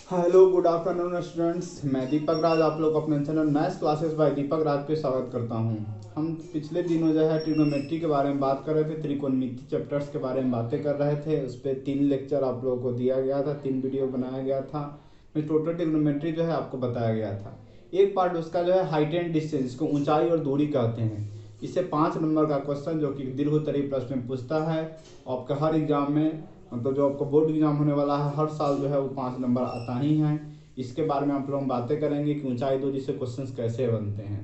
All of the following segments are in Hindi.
Hello good afternoon students. मैं दीपक राज आप लोग अपने चैनल मैथ्स क्लासेस बाय दीपक राज पे स्वागत करता हूं। हम पिछले दिनों जो है ट्रिग्नोमेट्री के बारे में बात कर रहे थे, त्रिकोणमिति चैप्टर्स के बारे में बातें कर रहे थे। उस पर 3 लेक्चर आप लोगों को दिया गया था, 3 वीडियो बनाया गया था। में टोटल ट्रिग्नोमेट्री जो है आपको बताया गया था। एक पार्ट उसका जो है हाइट एंड डिस्टेंस, जिसको ऊंचाई और दूरी कहते हैं। इससे 5 नंबर का क्वेश्चन जो कि दीर्घोत्तरीय प्रश्न में पूछता है आपका हर एग्जाम में, मतलब जो आपका बोर्ड एग्जाम होने वाला है हर साल जो है वो 5 नंबर आता ही है। इसके बारे में आप लोग बातें करेंगे कि ऊंचाई दूरी से क्वेश्चंस कैसे बनते हैं,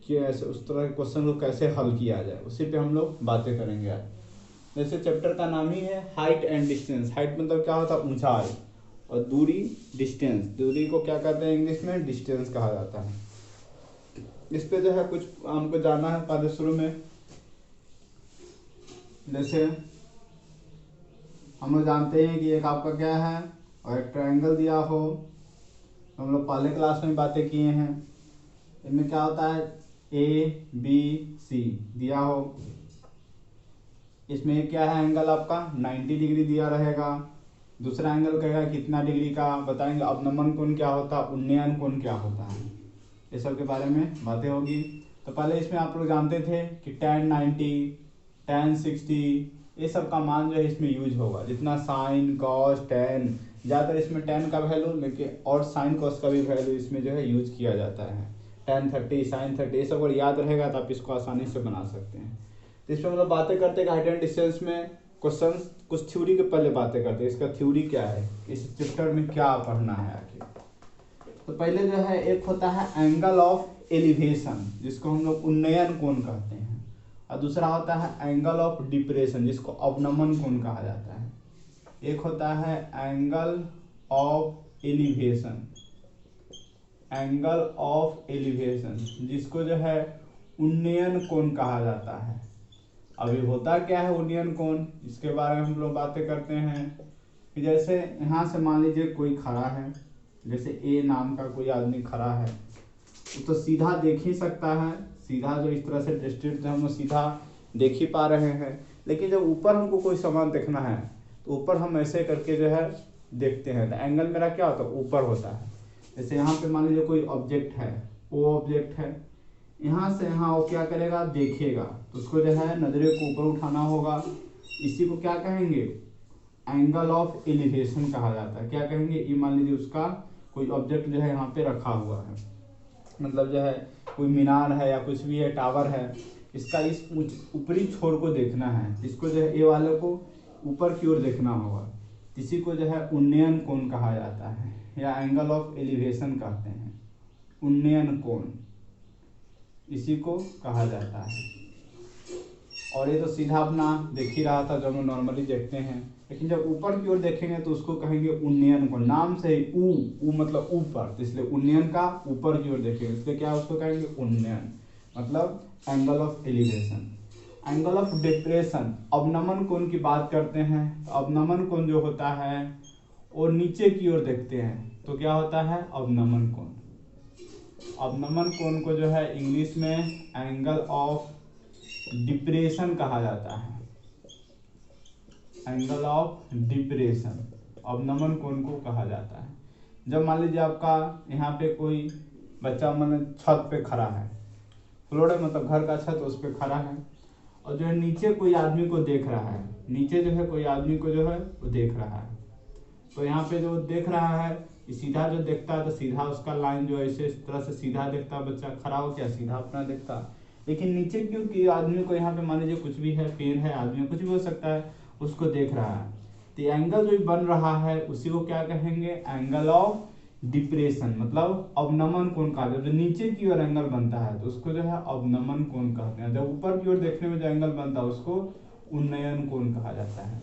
कि ऐसे उस तरह के क्वेश्चन को कैसे हल किया जाए, उसी पे हम लोग बातें करेंगे आज। जैसे चैप्टर का नाम ही है हाइट एंड डिस्टेंस। हाइट मतलब क्या होता है, ऊंचाई, और दूरी डिस्टेंस। दूरी को क्या कहते हैं इंग्लिश में, डिस्टेंस कहा जाता है। इस पे जो है कुछ हमको जानना है पहले शुरू में। जैसे हम लोग जानते हैं कि एक आपका क्या है और एक ट्रायंगल दिया हो, हम लोग पहले क्लास में बातें किए हैं। इनमें क्या होता है, ए बी सी दिया हो। इसमें क्या है, एंगल आपका 90 डिग्री दिया रहेगा। दूसरा एंगल कहेगा कितना डिग्री का, बताएंगे अवनमन कोण क्या होता है, उन्नयन कोण क्या होता है, ये सब के बारे में बातें होगी। तो पहले इसमें आप लोग जानते थे कि tan 90, tan 60, ये सब का मान जो है इसमें यूज होगा। जितना साइन कॉस टैन, ज़्यादातर इसमें tan का वैल्यू, लेकिन और साइन कॉस का भी वैल्यू इसमें जो है यूज किया जाता है। tan 30 sin 30 ये सब अगर याद रहेगा तो आप इसको आसानी से बना सकते हैं। तो इसमें हम लोग बातें करते हैं हाइट एंड डिस्टेंस में क्वेश्चन, कुछ थ्योरी के पहले बातें करते हैं। इसका थ्योरी क्या है, इस चैप्टर में क्या पढ़ना है आखिर। तो पहले जो है एक होता है एंगल ऑफ एलिवेशन, जिसको हम लोग उन्नयन कोण कहते हैं। और दूसरा होता है एंगल ऑफ डिप्रेशन, जिसको अवनमन कोण कहा जाता है। एक होता है angle of elevation, angle of elevation जिसको जो है उन्नयन कोण कहा जाता है। अभी होता क्या है उन्नयन कोण, इसके बारे में हम लोग बातें करते हैं। कि जैसे यहाँ से मान लीजिए कोई खड़ा है, जैसे ए नाम का कोई आदमी खड़ा है, तो सीधा देख ही सकता है। सीधा जो इस तरह से दृष्टि हम लोग सीधा देख ही पा रहे हैं। लेकिन जब ऊपर हमको कोई सामान देखना है तो ऊपर हम ऐसे करके जो है देखते हैं, तो एंगल मेरा क्या होता है, ऊपर होता है। जैसे यहाँ पे मान लीजिए कोई ऑब्जेक्ट है, वो ऑब्जेक्ट है, यहाँ से यहाँ वो क्या करेगा, देखेगा, तो उसको जो है नजरे को ऊपर उठाना होगा। इसी को क्या कहेंगे, एंगल ऑफ एलिवेशन कहा जाता है। क्या कहेंगे, ये मान लीजिए उसका कोई ऑब्जेक्ट जो है यहाँ पे रखा हुआ है, मतलब जो है कोई मीनार है या कुछ भी है, टावर है, इसका इस ऊपरी छोर को देखना है। इसको जो है ए वाले को ऊपर की ओर देखना होगा। इसी को जो है उन्नयन कोण कहा जाता है, या एंगल ऑफ एलिवेशन कहते हैं। उन्नयन कोण इसी को कहा जाता है। और ये तो सीधा अपना देख ही रहा था जब हम नॉर्मली देखते हैं, लेकिन जब ऊपर की ओर देखेंगे तो उसको कहेंगे उन्नयन कोण। नाम से ही ऊ मतलब ऊपर, इसलिए उन्नयन का ऊपर की ओर देखेंगे, इसलिए क्या उसको कहेंगे उन्नयन, मतलब angle of elevation. Angle of depression, अवनमन कोण की बात करते हैं। अवनमन कोण जो होता है वो नीचे की ओर देखते हैं, तो क्या होता है अवनमन कोण। अवनमन कोण को जो है इंग्लिश में एंगल ऑफ डिप्रेशन कहा जाता है। एंगल ऑफ डिप्रेशन अवनमन कोण को कहा जाता है। जब मान लीजिए आपका यहाँ पे कोई बच्चा मतलब छत पे खड़ा है, फ्लोर है मतलब घर का छत, उस पे खड़ा है, और जो है नीचे कोई आदमी को देख रहा है। नीचे जो है कोई आदमी को जो है वो देख रहा है। तो यहाँ पे जो देख रहा है, सीधा जो देखता है तो सीधा उसका लाइन जो है इस तरह से सीधा देखता है, बच्चा खड़ा हो क्या सीधा अपना देखता है। लेकिन नीचे क्योंकि आदमी को यहाँ पे मान लीजिए कुछ भी है, पेड़ है, आदमी कुछ भी हो सकता है, उसको देख रहा है, तो एंगल जो बन रहा है उसी को क्या कहेंगे, एंगल ऑफ डिप्रेशन, मतलब अवनमन कोण कहा जाता है। जब नीचे की ओर एंगल बनता है तो उसको जो है अवनमन कोण कहते हैं। जब ऊपर की ओर देखने में जो एंगल बनता है उसको उन्नयन कोण कहा जाता है।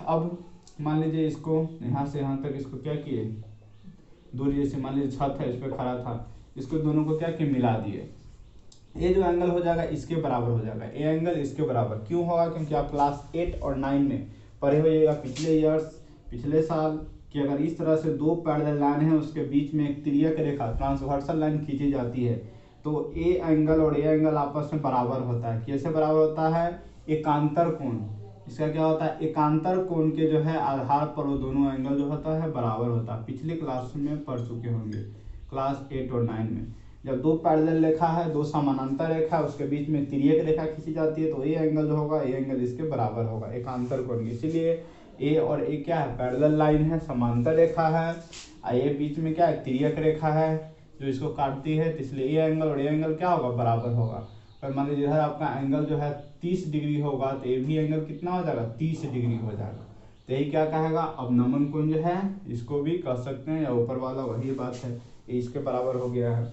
अब मान लीजिए इसको यहाँ से यहाँ तक इसको क्या किए, दूरी, जैसे मान लीजिए छत है, इस पर खड़ा था, इसको दोनों को क्या किए, मिला दिए। ये जो एंगल हो जाएगा इसके बराबर हो जाएगा, ये एंगल इसके बराबर क्यों होगा, क्योंकि आप क्लास 8 और 9 में पढ़े होइएगा पिछले ईयर्स, पिछले साल, कि अगर इस तरह से दो पैरेलल लाइन है उसके बीच में एक तिर्यक रेखा ट्रांसवर्सल लाइन खींची जाती है, तो ए एंगल और ए एंगल आपस में बराबर होता है। कैसे बराबर होता है, एकांतर कोण। इसका क्या होता है, एकांतर कोण के जो है आधार पर वो दोनों एंगल जो होता है बराबर होता है। पिछले क्लास में पढ़ चुके होंगे, क्लास 8 और 9 में। जब दो पैरेलल रेखा है, दो समानांतर रेखा, उसके बीच में तिर्यक रेखा खींची जाती है, तो ये एंगल जो होगा, ये एंगल इसके बराबर होगा, एकांतर कोण की। इसीलिए ए और ए क्या है, पैरेलल लाइन है, समांतर रेखा है। ये बीच में क्या है, तिर्यक रेखा है जो इसको काटती है, तो इसलिए ये एंगल और ये एंगल क्या होगा, बराबर होगा। पर मान लीजिए इधर आपका एंगल जो है 30 डिग्री होगा, तो ये भी एंगल कितना हो जाएगा, 30 डिग्री हो जाएगा। तो यही क्या कहेगा, अवनमन कोण जो है, इसको भी कह सकते हैं, या ऊपर वाला वही बात है, ये इसके बराबर हो गया है।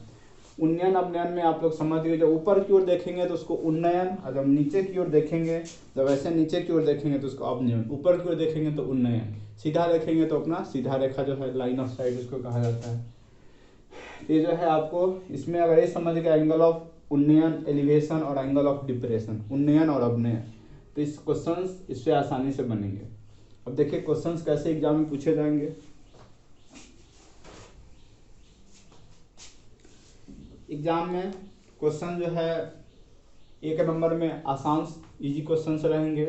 उन्नयन अपनयन में आप लोग समझ गए, जब ऊपर की ओर देखेंगे तो उसको उन्नयन, और जब नीचे की ओर देखेंगे, जब ऐसे नीचे की ओर देखेंगे तो उसको अवनयन, ऊपर की ओर देखेंगे तो उन्नयन, सीधा देखेंगे तो अपना सीधा रेखा जो है, लाइन ऑफ साइट उसको कहा जाता है। ये जो है आपको इसमें अगर ये समझ गया, एंगल ऑफ उन्नयन, एलिवेशन और एंगल ऑफ डिप्रेशन, उन्नयन और अवनयन, तो इस क्वेश्चंस इससे आसानी से बनेंगे। अब देखिए क्वेश्चंस कैसे एग्जाम में पूछे जाएंगे। एग्जाम में क्वेश्चन जो है 1 नंबर में आसान इजी क्वेश्चंस रहेंगे।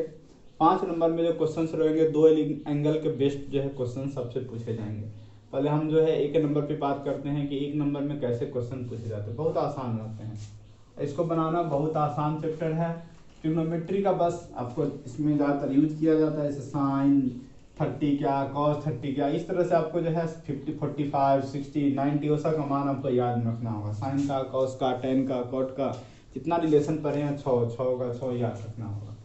5 नंबर में जो क्वेश्चंस रहेंगे, दो एंगल के बेस्ट जो है क्वेश्चन सबसे पूछे जाएंगे। पहले हम जो है 1 नंबर पे बात करते हैं कि 1 नंबर में कैसे क्वेश्चन पूछे जाते हैं। बहुत आसान रहते हैं, इसको बनाना बहुत आसान चैप्टर है। ट्रिग्नोमेट्री का बस आपको इसमें ज़्यादातर यूज किया जाता है, जैसे साइन 30 क्या, कॉस 30 क्या, इस तरह से आपको जो है 50, 45, 60, 90 वैसा का मान आपको याद रखना होगा। साइन का, कॉस का, टेन का, कॉट का, जितना रिलेशन पढ़े हैं 6 का 6 याद रखना होगा।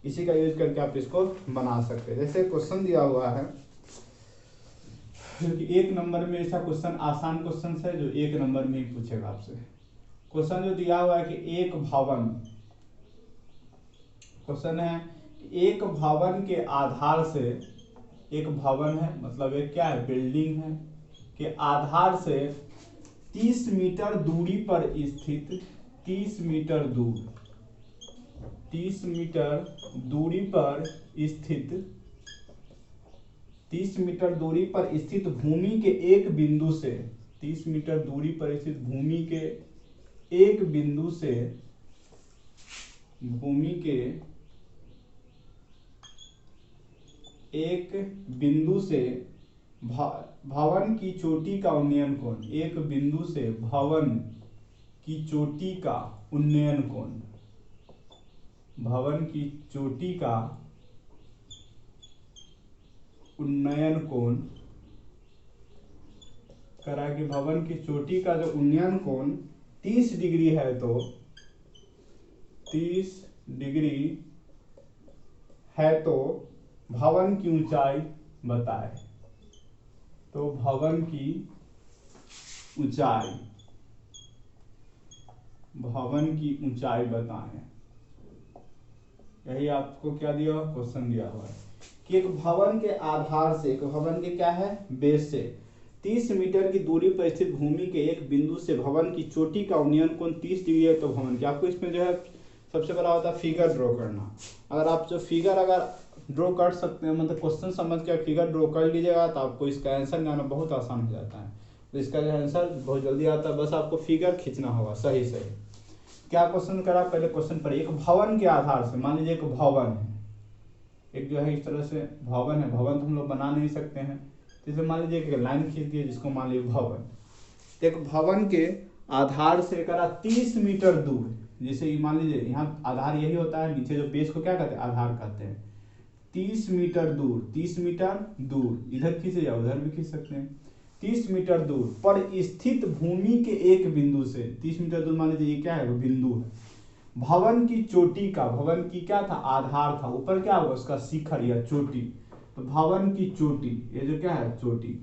इसी का यूज करके आप इसको बना सकते हैं। जैसे क्वेश्चन दिया हुआ है, 1 नंबर में ऐसा क्वेश्चन, आसान क्वेश्चन है जो 1 नंबर में ही पूछेगा आपसे। क्वेश्चन जो दिया हुआ है कि एक भवन, क्वेश्चन है एक भवन के आधार से, एक भवन है मतलब एक क्या है, बिल्डिंग है, के आधार से 30 मीटर दूरी पर स्थित, 30 मीटर दूर, 30 मीटर दूरी पर स्थित, 30 मीटर दूरी पर स्थित भूमि के एक बिंदु से, 30 मीटर दूरी पर स्थित भूमि के एक बिंदु से, भूमि के एक बिंदु से भवन की चोटी का उन्नयन कोण, एक बिंदु से भवन की चोटी का उन्नयन कोण, भवन की चोटी का उन्नयन कोण करा कि भवन की चोटी का जो उन्नयन कोण 30 डिग्री है, तो 30 डिग्री है तो भवन की ऊंचाई बताए। तो भवन की ऊंचाई, भवन की ऊंचाई बताएं। यही आपको क्या दिया हुआ, क्वेश्चन दिया हुआ है कि एक भवन के आधार से, एक भवन के क्या है, बेस से 30 मीटर की दूरी पर स्थित भूमि के एक बिंदु से भवन की चोटी का उन्नयन कोण 30 डिग्री है, तो भवन की, आपको इसमें जो है सबसे बड़ा होता है फिगर ड्रॉ करना। अगर आप जो फिगर अगर ड्रॉ कर सकते हैं, मतलब क्वेश्चन समझ के फिगर ड्रॉ कर लीजिएगा, तो आपको इसका आंसर निकालना बहुत आसान हो जाता है। तो इसका जो आंसर बहुत जल्दी आता है, बस आपको फिगर खींचना होगा सही सही। क्या क्वेश्चन करा, पहले क्वेश्चन पर एक भवन के आधार से, मान लीजिए एक भवन है, एक जो है इस तरह से भवन है, भवन तो हम लोग बना नहीं सकते हैं, तो इसे मान लीजिए एक लाइन खींच दिए जिसको मान लीजिए भवन, तो एक भवन के आधार से करा 30 मीटर दूर, जैसे मान लीजिए यहाँ आधार यही होता है, नीचे जो बेस को क्या कहते हैं, आधार कहते हैं। 30 मीटर दूर, 30 मीटर दूर, इधर खींचे या उधर भी खींच सकते हैं, 30 मीटर दूर पर स्थित भूमि के एक बिंदु से, 30 मीटर दूर मान लीजिए ये क्या है, वो बिंदु है, भवन की चोटी का, भवन की क्या था, आधार था, ऊपर क्या होगा उसका शिखर या चोटी, तो भवन की चोटी, ये जो क्या है चोटी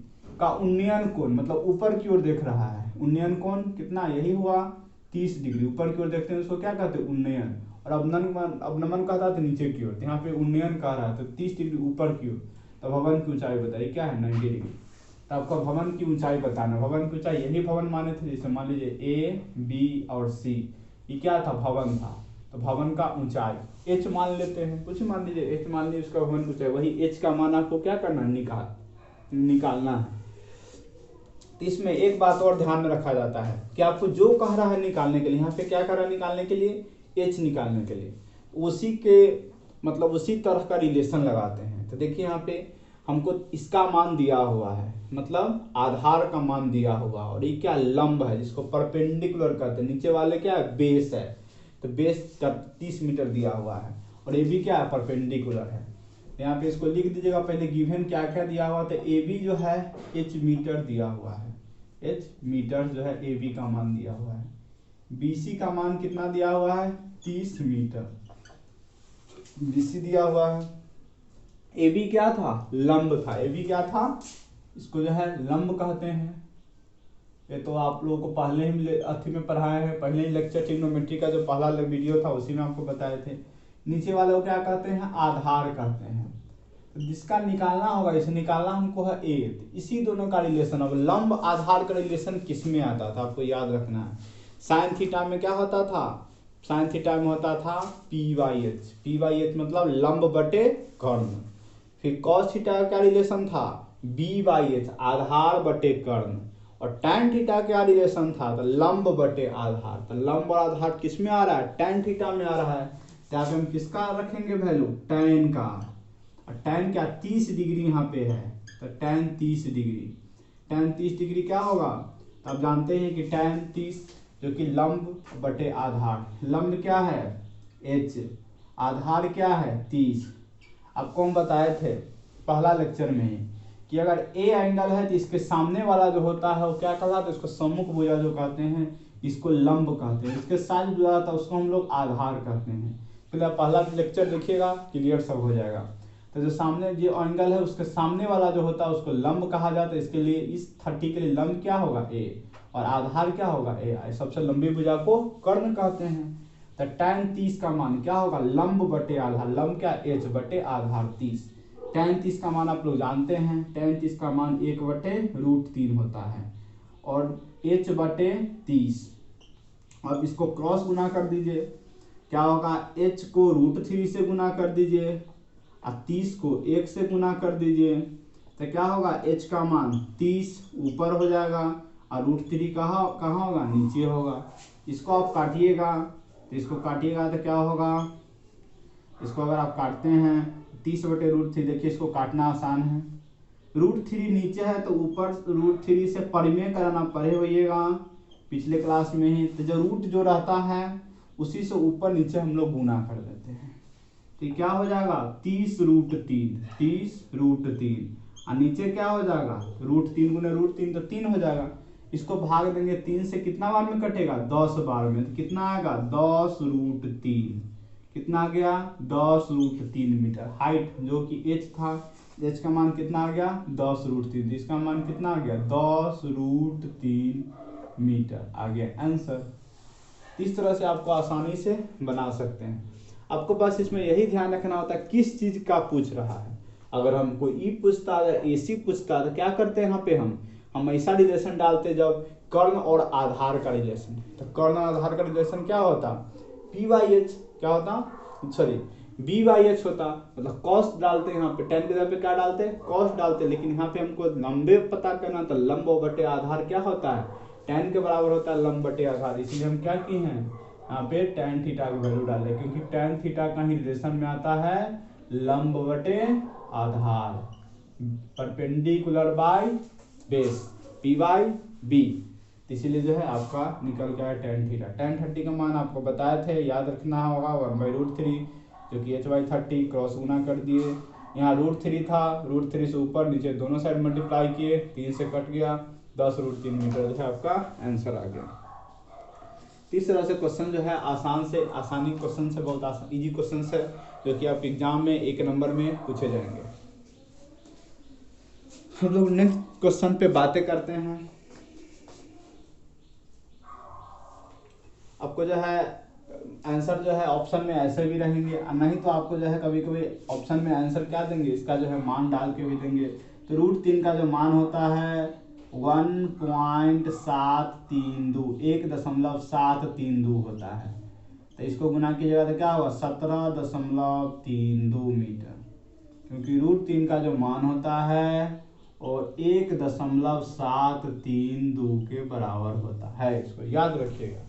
का उन्नयन कोण, मतलब ऊपर की ओर देख रहा है, उन्नयन कोण कितना, यही हुआ 30 डिग्री, ऊपर की ओर देखते हैं उसको क्या कहते हैं, उन्नयन, और अवनमन कहता है नीचे की ओर, यहाँ पे उन्नयन कह रहा है, तो 30 डिग्री ऊपर की ओर, तो भवन की ऊंचाई बताइए क्या है, 90 डिग्री। तो आपका भवन की ऊंचाई बताना, भवन की ऊंचाई यही भवन माने थे, जैसे मान लीजिए ए बी और सी, ये क्या था, भवन था, तो भवन का ऊंचाई एच मान लेते हैं, कुछ मान लीजिए एच मान लीजिए, उसका भवन की ऊंचाई, वही एच का मान आपको क्या करना है, निकालना है। तो इसमें एक बात और ध्यान में रखा जाता है कि आपको जो कह रहा है निकालने के लिए, यहाँ पे क्या कह रहा है निकालने के लिए, एच निकालने के लिए, उसी के मतलब उसी तरह का रिलेशन लगाते हैं। तो देखिए यहाँ पे हमको इसका मान दिया हुआ है, मतलब आधार का मान दिया हुआ है, और ये क्या लंब है जिसको परपेंडिकुलर कहते हैं। नीचे वाले क्या है, बेस है, तो बेस 30 मीटर दिया हुआ है, और ये भी क्या है, परपेंडिकुलर है। यहाँ पे इसको लिख दीजिएगा। पहले गिवन क्या क्या दिया हुआ, तो ए बी जो है h मीटर दिया हुआ है, h मीटर जो है ए बी का मान दिया हुआ है। बी सी का मान कितना दिया हुआ है, 30 मीटर बी सी दिया हुआ है। ए बी क्या था, लंब था, ए बी क्या था, इसको जो है लंब कहते हैं। ये तो आप लोगों को पहले ही अथी में पढ़ाए हैं, पहले ही लेक्चर ट्रिग्नोमेट्री का जो पहला वीडियो था उसी में आपको बताए थे। नीचे वाले को क्या कहते हैं, आधार कहते हैं। तो जिसका निकालना होगा, इसे निकालना हमको है ए। इसी दोनों का रिलेशन, अब लंब आधार का रिलेशन किस में आता था, आपको याद रखना है। साइन थीटा में क्या होता था, साइन थीटा में होता था P by H, P by H मतलब लंब बटे कर्ण। फिर कॉस थीटा का क्या रिलेशन था, बी बाई एच आधार बटे कर्ण। और टैन थीटा क्या रिलेशन था, तो लंब बटे आधार। तो लंब और आधार किस में आ रहा है, टैन थीटा में आ रहा है। तो यहाँ पे हम किसका रखेंगे वैल्यू, टैन का। और टैन क्या 30 डिग्री यहाँ पे है, तो टैन 30 डिग्री, टैन 30 डिग्री क्या होगा, तो आप जानते हैं कि टैन 30 जो कि लंब बटे आधार। लंब क्या है h, आधार क्या है 30। आपको हम बताए थे पहला लेक्चर में ही कि अगर ए एंगल है तो इसके सामने वाला जो होता है वो क्या कहलाता है, इसको सम्मुख भुजा जो कहते हैं, इसको लंब कहते हैं। इसके साथ जो आता है उसको हम लोग आधार कहते हैं। पहले पहला लेक्चर देखिएगा, क्लियर सब हो जाएगा। तो जो सामने जो एंगल है उसके सामने वाला जो होता है उसको लंब कहा जाता है। इसके लिए इस 30 के लिए लंब क्या होगा ए, और आधार क्या होगा ए। सबसे लंबी भुजा को कर्ण कहते हैं। तो tan 30 का मान क्या होगा, लंब बटे आधार, लंब क्या h बटे आधार 30। tan 30 का मान आप लोग जानते हैं, tan 30 का मान 1/√3 होता है, और h बटे 30। अब इसको क्रॉस गुना कर दीजिए, क्या होगा, h को √3 से गुना कर दीजिए और 30 को 1 से गुना कर दीजिए। तो क्या होगा, h का मान 30 ऊपर हो जाएगा और √3 कहाँ होगा, नीचे होगा। इसको आप काटिएगा, तो इसको काटिएगा तो क्या होगा, इसको अगर आप काटते हैं 30/√3, देखिए इसको काटना आसान है। √3 नीचे है तो ऊपर √3 से परिमेय कराना, पढ़े होइएगा पिछले क्लास में ही। तो जो रूट जो रहता है उसी से ऊपर नीचे हम लोग गुना कर देते हैं। तो क्या हो जाएगा 30√3, 30√3, और नीचे क्या हो जाएगा √3 गुने √3 तो 3 हो जाएगा। इसको भाग देंगे 3 से, कितना बार में कटेगा, 10 बार में। तो कितना आएगा 10√3, कितना आ गया 10√3 मीटर। हाइट जो कि h था, h का मान कितना आ गया 10√3, इसका मान कितना आ गया 10√3 मीटर आ गया आंसर। इस तरह से आपको आसानी से बना सकते हैं। आपको बस इसमें यही ध्यान रखना होता है किस चीज का पूछ रहा है। अगर हमको ई पूछता है या एसी पूछता है तो क्या करते हैं, यहाँ पे हम ऐसा रिलेशन डालते जब कर्ण और आधार का रिलेशन। तो कर्ण और आधार का रिलेशन क्या होता, p/h क्या होता, सॉरी b/h होता, मतलब कॉस डालते हैं यहाँ पे, tan के जगह पे क्या डालते हैं, कॉस डालते हैं। लेकिन यहाँ पे हमको लंबे पता करना, तो लंब बटे आधार क्या होता है, tan के बराबर होता है लंब बटे आधार। इसलिए हम क्या किए हैं, यहाँ पे tan थीटा की वैल्यू डाले, क्योंकि tan थीटा का ही रिलेशन में आता है लंब बटे आधार, परपेंडिकुलर बाय बेस, p/b। इसीलिए जो है आपका निकल गया है tan थीटा। tan 30 का मान आपको बताए थे, याद रखना होगा 1/√3 जो कि h/30, क्रॉस गुना कर दिए। यहाँ √3 था, √3 से ऊपर नीचे दोनों साइड मल्टीप्लाई किए, 3 से कट गया, 10√3 मीटर जो है आपका आंसर आ गया। इस तरह से क्वेश्चन जो है आसानी क्वेश्चन से बहुत आसान इजी क्वेश्चन है, जो कि आप एग्जाम में 1 नंबर में पूछे जाएंगे। हम लोग नेक्स्ट क्वेश्चन पे बातें करते हैं। आपको जो है आंसर जो है ऑप्शन में ऐसे भी रहेंगे, नहीं तो आपको जो है कभी कभी ऑप्शन में आंसर क्या देंगे, इसका जो है मान डाल के भी देंगे। तो √3 का जो मान होता है 1.732, 1.732 होता है। तो इसको गुना कीजिएगा तो क्या होगा 17.32 मीटर, क्योंकि √3 का जो मान होता है और 1.732 के बराबर होता है। इसको याद रखिएगा।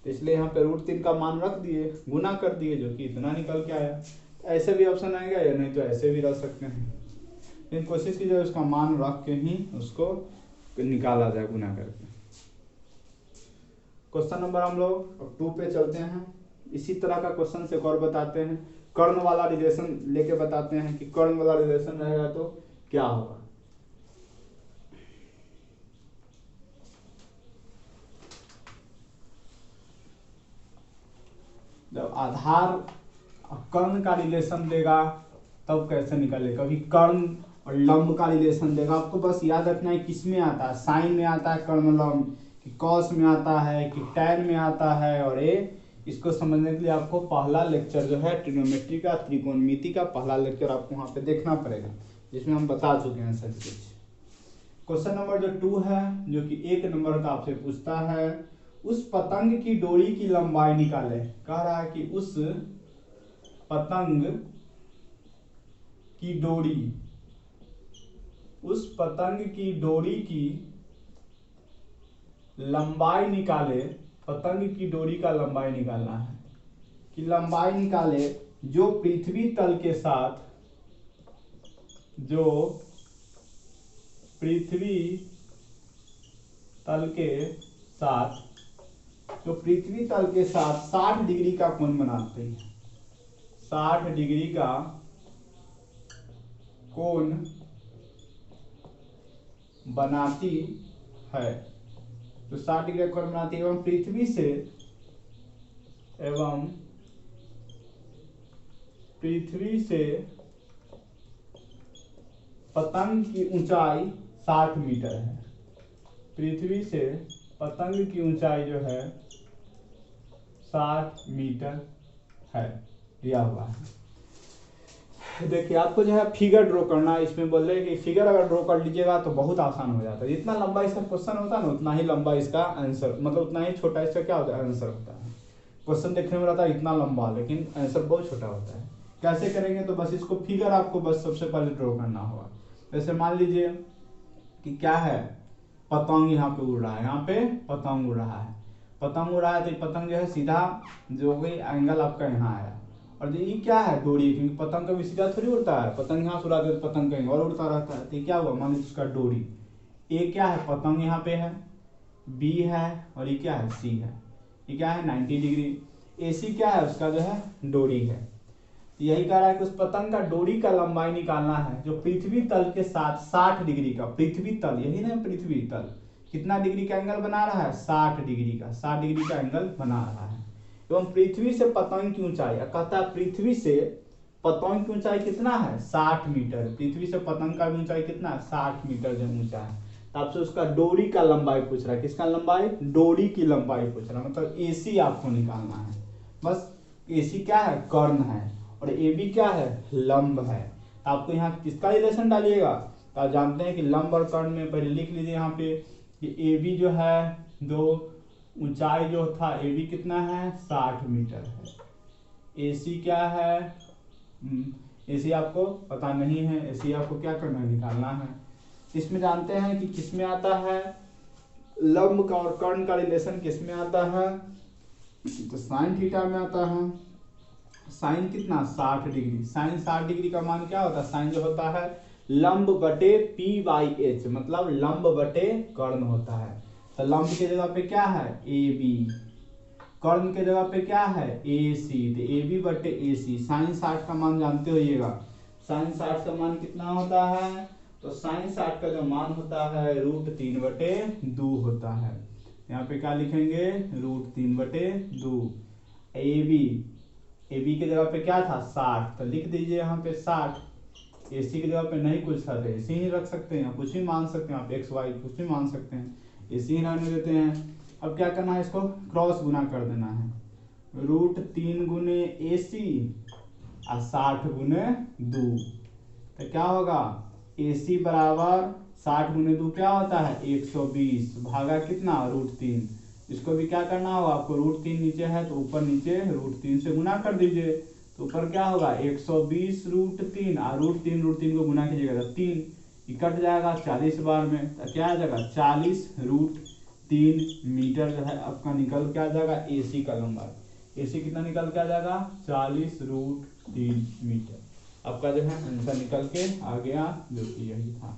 तो इसलिए यहाँ पे √3 का मान रख दिए, गुना कर दिए, जो कि इतना निकल के आया। ऐसे भी ऑप्शन आएगा या नहीं तो ऐसे भी रख सकते हैं, लेकिन कोशिश कीजिए उसका मान रख के ही उसको निकाला जाए गुना करके। क्वेश्चन नंबर हम लोग 2 पे चलते हैं। इसी तरह का क्वेश्चन से एक और बताते हैं, कर्ण वाला रिलेशन लेके बताते हैं कि कर्ण वाला रिलेशन रहेगा तो क्या होगा। जब आधार कर्ण का रिलेशन देगा तब कैसे निकाले, कभी कर्ण और लंब का रिलेशन देगा, आपको बस याद रखना है किस में आता है, साइन में आता है कर्ण लंब, कि कॉस में आता है, कि टैन में आता है। और ये इसको समझने के लिए आपको पहला लेक्चर जो है ट्रिग्नोमेट्री का, त्रिकोणमिति का पहला लेक्चर आपको वहाँ पे देखना पड़ेगा, जिसमें हम बता चुके हैं सब कुछ। क्वेश्चन नंबर जो 2 है, जो कि 1 नंबर का आपसे पूछता है, उस पतंग की डोरी की लंबाई निकाले। कह रहा है कि उस पतंग की डोरी, उस पतंग की डोरी की लंबाई निकाले, पतंग की डोरी का लंबाई निकालना है, कि लंबाई निकाले जो पृथ्वी तल के साथ, जो पृथ्वी तल के साथ, जो पृथ्वी तल के साथ 60 डिग्री का कोण बनाते हैं, 60 डिग्री का कोण बनाती है। तो 60 डिग्री का कोण बनाती है एवं पृथ्वी से पतंग की ऊंचाई 60 मीटर है। पृथ्वी से पतंग की ऊंचाई जो है 60 मीटर है, दिया हुआ है। देखिए आपको जो है फिगर ड्रॉ करना है, इसमें बोल रहे हैं कि फिगर अगर ड्रॉ कर लीजिएगा तो बहुत आसान हो जाता है। जितना लंबा इसका क्वेश्चन होता है ना, उतना ही लंबा इसका आंसर, मतलब उतना ही छोटा इसका क्या होता है, आंसर होता है। क्वेश्चन देखने में रहता है इतना लंबा, लेकिन आंसर बहुत छोटा होता है। कैसे करेंगे, तो बस इसको फिगर आपको बस सबसे पहले ड्रॉ करना होगा। जैसे मान लीजिए कि क्या है, पतंग यहाँ पे उड़ रहा है, यहाँ पे पतंग उड़ रहा है, पतंग उड़ रहा है, तो पतंग जो है सीधा जो गई एंगल आपका यहाँ आया। और ये क्या है, डोरी, क्योंकि पतंग कभी सीधा थोड़ी उड़ता है, पतंग यहाँ से उड़ाते तो पतंग कहीं और उड़ता रहता है। तो ये क्या हुआ, मान लीजिए उसका डोरी, ए क्या है, पतंग यहाँ पे है, बी है, और ये क्या है, सी है। ये क्या है 90 डिग्री, ए सी क्या है, उसका जो है डोरी है। यही कह रहा है कि उस पतंग का डोरी का लंबाई निकालना है जो पृथ्वी तल के साथ 60 डिग्री का, पृथ्वी तल, यही ना पृथ्वी तल, कितना डिग्री का एंगल बना रहा है, 60 डिग्री का, 60 डिग्री का एंगल बना रहा है। एवं पृथ्वी से पतंग की ऊंचाई, कहता है पृथ्वी से पतंग की ऊंचाई कितना है, 60 मीटर। पृथ्वी से पतंग का ऊंचाई कितना है, 60 मीटर जो ऊंचा है। तो आपसे उसका डोरी का लंबाई पूछ रहा है, किसका लंबाई, डोरी की लंबाई पूछ रहा है, मतलब एसी आपको निकालना है। बस एसी क्या है, कर्ण है, और ए बी क्या है, लंब है। तो आपको यहाँ किसका रिलेशन डालिएगा, तो आप जानते हैं कि लंब और कर्ण में पहले लिख लीजिए यहाँ पे कि ए बी जो है, दो ऊंचाई जो था ए बी कितना है, 60 मीटर है। ए सी क्या है, ए सी आपको पता नहीं है, ए सी आपको क्या करना है, निकालना है। इसमें जानते हैं कि किसमें आता है, लंब का और कर्ण का रिलेशन किसमें आता है, तो साइन थीटा में आता है। साइन कितना, 60 डिग्री, साइन 60 डिग्री का मान क्या होता है, साइन जो होता है लंब बटे पी बाई एच, मतलब लंब बटे कर्ण होता है। तो लंब के जगह पे क्या है, ए बी, कर्ण के जगह पे क्या है, ए सी, तो ए बी बटे ए सी। साइन 60 का मान जानते होइएगा, साइन 60 का मान कितना होता है, तो साइन 60 का जो मान होता है √3/2 होता है। यहाँ पे क्या लिखेंगे, √3/2। ए बी के जगह पे क्या था, 60, तो लिख दीजिए यहाँ पे 60। ए सी की जगह पे नहीं कुछ था तो ए सी ही रख सकते हैं, कुछ भी मान सकते हैं आप, एक्स वाई कुछ भी मान सकते हैं, ए सी ही रहने देते हैं। अब क्या करना है, इसको क्रॉस गुना कर देना है, √3 गुने ए सी और 60 गुने 2, तो क्या होगा, ए सी बराबर 60 गुने 2 क्या होता है, 120, भागा कितना, √3। इसको भी क्या करना होगा आपको, √3 नीचे है तो ऊपर नीचे √3 से गुना कर दीजिए, तो ऊपर क्या होगा 120 √3, और √3 को गुना कीजिएगा तो 3 कट जाएगा 40 बार में, तो क्या आ जाएगा 40 √3 मीटर जो है आपका निकल के आ जाएगा एसी का लंबाई। AC कितना निकल के आ जाएगा 40√3 मीटर। आपका जो है आंसर निकल के आ गया, जो कि यही था।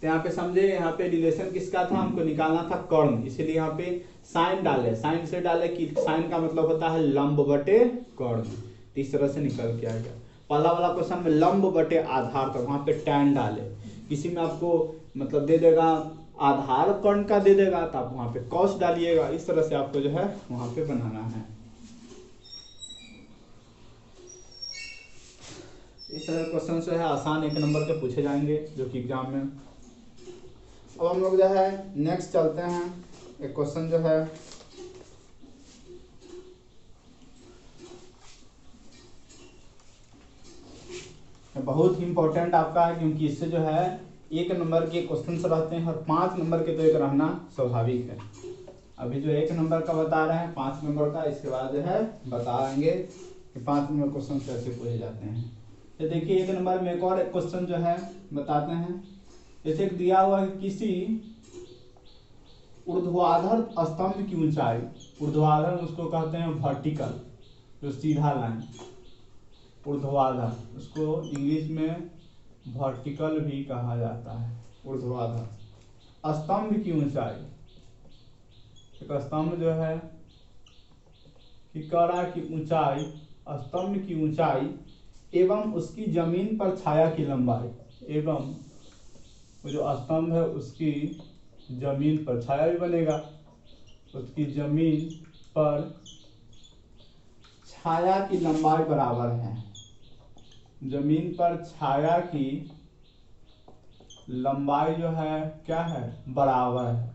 तो यहाँ पे समझे, यहाँ पे रिलेशन किसका था, हमको निकालना था कर्ण, इसीलिए यहाँ पे साइन डाले, साइन से डाले कि साइन का मतलब होता है लंब बटे कर्ण। तो इस तरह से निकल के आ गया। पहला वाला क्वेश्चन में लंब बटे आधार था, वहां पे tan डाले, किसी में आपको मतलब दे देगा आधार कर्ण का दे देगा, तो आप वहां पे cos डालिएगा। इस तरह से आपको जो है वहां पे बनाना है। इस तरह क्वेश्चन जो है आसान 1 नंबर के पूछे जाएंगे जो कि एग्जाम में। अब हम लोग जो है नेक्स्ट चलते हैं। एक क्वेश्चन जो है बहुत ही इंपॉर्टेंट आपका है, क्योंकि इससे जो है 1 नंबर के क्वेश्चन रहते हैं और 5 नंबर के तो एक रहना स्वाभाविक है। अभी जो 1 नंबर का बता रहे हैं 5 नंबर का, इसके बाद जो है बताएंगे कि 5 नंबर क्वेश्चन कैसे पूछे जाते हैं। तो देखिए 1 नंबर में एक और क्वेश्चन जो है बताते हैं। जैसे दिया हुआ है किसी ऊर्ध्वाधर स्तंभ की ऊंचाई, ऊर्ध्वाधर उसको कहते हैं वर्टिकल, जो सीधा लाइन, ऊर्ध्वाधर उसको इंग्लिश में वर्टिकल भी कहा जाता है। ऊर्ध्वाधर स्तंभ की ऊंचाई, एक स्तंभ जो है कड़ा की ऊंचाई, स्तंभ की ऊंचाई एवं उसकी जमीन पर छाया की लंबाई, एवं वो जो स्तंभ है उसकी जमीन पर छाया भी बनेगा, उसकी जमीन पर छाया की लंबाई बराबर है। जमीन पर छाया की लंबाई जो है क्या है, बराबर है।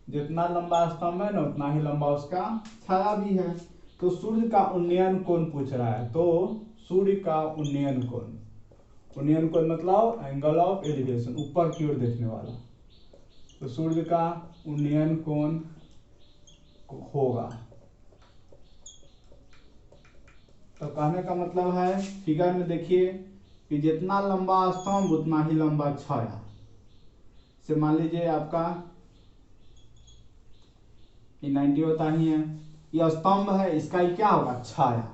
जितना लंबा स्तंभ है ना उतना ही लंबा उसका छाया भी है। तो सूर्य का उन्नयन कोण पूछ रहा है, तो सूर्य का उन्नयन कोण, उन्नयन कोण मतलब एंगल ऑफ एलिवेशन, ऊपर की ओर देखने वाला। तो सूर्य का उन्नयन कोण होगा, तो कहने का मतलब है फिगर में देखिए कि जितना लंबा स्तंभ उतना ही लंबा छाया। से मान लीजिए आपका ये 90 होता ही है, ये स्तंभ है, इसका ये क्या होगा छाया।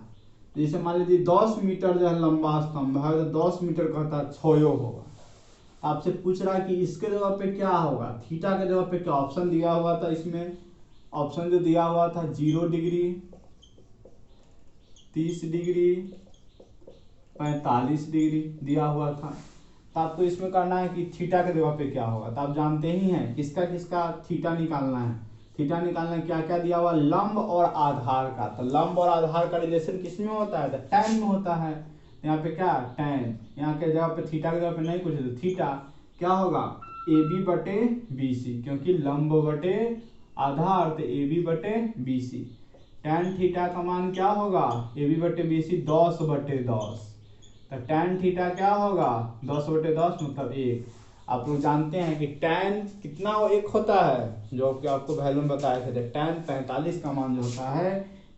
जैसे मान लीजिए 10 मीटर जो है लंबा स्तंभ है, तो 10 मीटर कहता है छाया होगा। आपसे पूछ रहा है कि इसके जगह पे क्या होगा, थीटा के जगह पे क्या ऑप्शन दिया हुआ था। इसमें ऑप्शन जो दिया हुआ था 0 डिग्री, 30 डिग्री, 45 डिग्री दिया हुआ था। तो आपको इसमें करना है कि थीटा के जगह पे क्या होगा। तो आप जानते ही हैं किसका किसका थीटा निकालना है। थीटा निकालना है, क्या क्या दिया हुआ, लंब और आधार का। तो लंब और आधार का रिलेशन किस में होता है, तो tan में होता है। यहाँ पे क्या tan, यहाँ के जगह पे थीटा के जगह पे नहीं कुछ, तो थीटा क्या होगा AB बटे BC, क्योंकि लंब बटे आधार तो AB बटे BC। tan थीटा का मान क्या होगा AB बटे BC 10 बटे 10। तो tan थीटा क्या होगा 10 बटे 10 मतलब 1। आप लोग जानते हैं कि tan कितना 1 होता है, जो कि आपको वैल्यू में बताए थे। tan 45 का मान जो होता है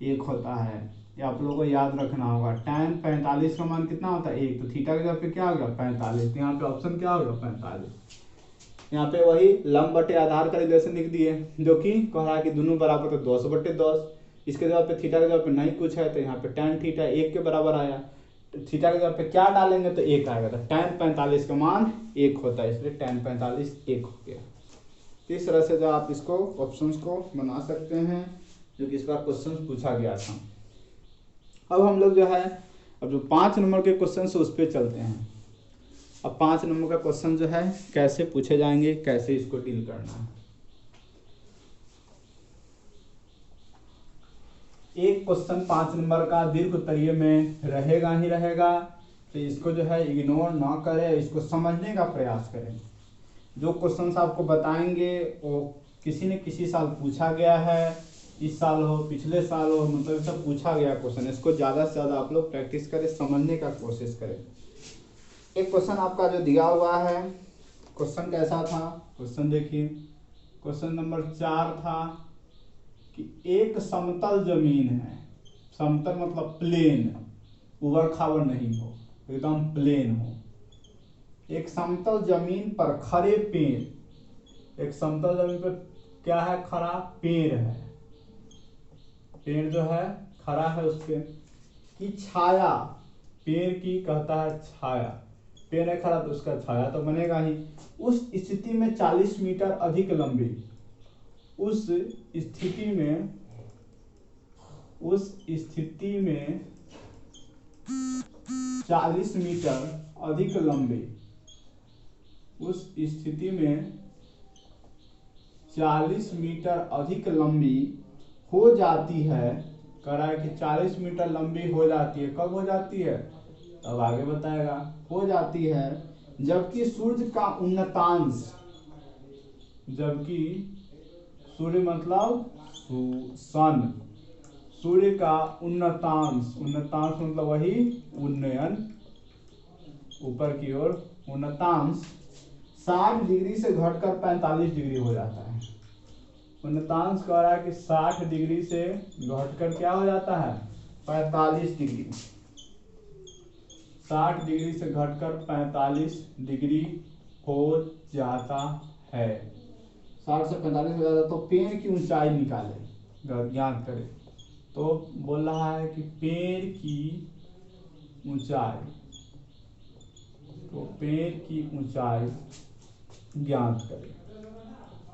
1 होता है, ये आप लोगों को याद रखना होगा। tan 45 का मान कितना होता है 1, तो थीटा के जगह पे क्या होगा 45। तो यहाँ पे ऑप्शन क्या होगा 45। यहाँ पे वही लंब बटे आधार का रिलेशन लिख दिए, जो कि कह रहा है कि दोनों बराबर तो 10 बटे 10। इसके जगह पे थीटा के जगह पे नहीं कुछ है, तो यहाँ पे tan थीटा 1 के बराबर आया। थीटा के जगह पे क्या डालेंगे तो 1 आएगा। तो tan 45 का मान 1 होता है, इसलिए tan 45 1 हो गया। तो इस तरह से जो आप इसको ऑप्शंस को बना सकते हैं, जो कि इस बार क्वेश्चन पूछा गया था। अब हम लोग जो है अब जो 5 नंबर के क्वेश्चन है उस पर चलते हैं। अब 5 नंबर का क्वेश्चन जो है कैसे पूछे जाएंगे, कैसे इसको डील करना है। एक क्वेश्चन 5 नंबर का दीर्घ उत्तरीय में रहेगा ही रहेगा, तो इसको जो है इग्नोर ना करें, इसको समझने का प्रयास करें। जो क्वेश्चंस आपको बताएंगे वो किसी न किसी साल पूछा गया है, इस साल हो पिछले साल हो, मतलब सब पूछा गया क्वेश्चन। इसको ज़्यादा से ज़्यादा आप लोग प्रैक्टिस करें, समझने का कोशिश करें। एक क्वेश्चन आपका जो दिया हुआ है, क्वेश्चन कैसा था, क्वेश्चन देखिए। क्वेश्चन नंबर 4 था कि एक समतल जमीन है, समतल मतलब प्लेन, उबड़ खाबड़ नहीं हो, एकदम प्लेन हो। एक समतल जमीन पर खड़े पेड़, एक समतल जमीन पर क्या है खड़ा पेड़ है, पेड़ जो है खड़ा है उस पे की छाया, पेड़ की कहता है छाया, पेड़ है खड़ा तो उसका छाया तो बनेगा ही। उस स्थिति में 40 मीटर अधिक लंबी, उस स्थिति में 40 मीटर अधिक लंबी, उस स्थिति में 40 मीटर अधिक लंबी हो जाती है। कह रहा है कि 40 मीटर लंबी हो जाती है। कब हो जाती है अब आगे बताएगा। हो जाती है जबकि सूर्य का उन्नतांश, जबकि सूर्य मतलब सन, सूर्य का उन्नतांश, उन्नतांश मतलब वही उन्नयन, ऊपर की ओर उन्नतांश 60 डिग्री से घटकर 45 डिग्री हो जाता है। उन्नतांश कह रहा है कि 60 डिग्री से घटकर क्या हो जाता है 45 डिग्री, 60 डिग्री से घटकर 45 डिग्री हो जाता है। 60 से 45 हो जाता है। तो पेड़ की ऊंचाई निकाले, ज्ञात करें। तो बोल रहा है कि पेड़ की ऊंचाई, तो पेड़ की ऊंचाई ज्ञात करें।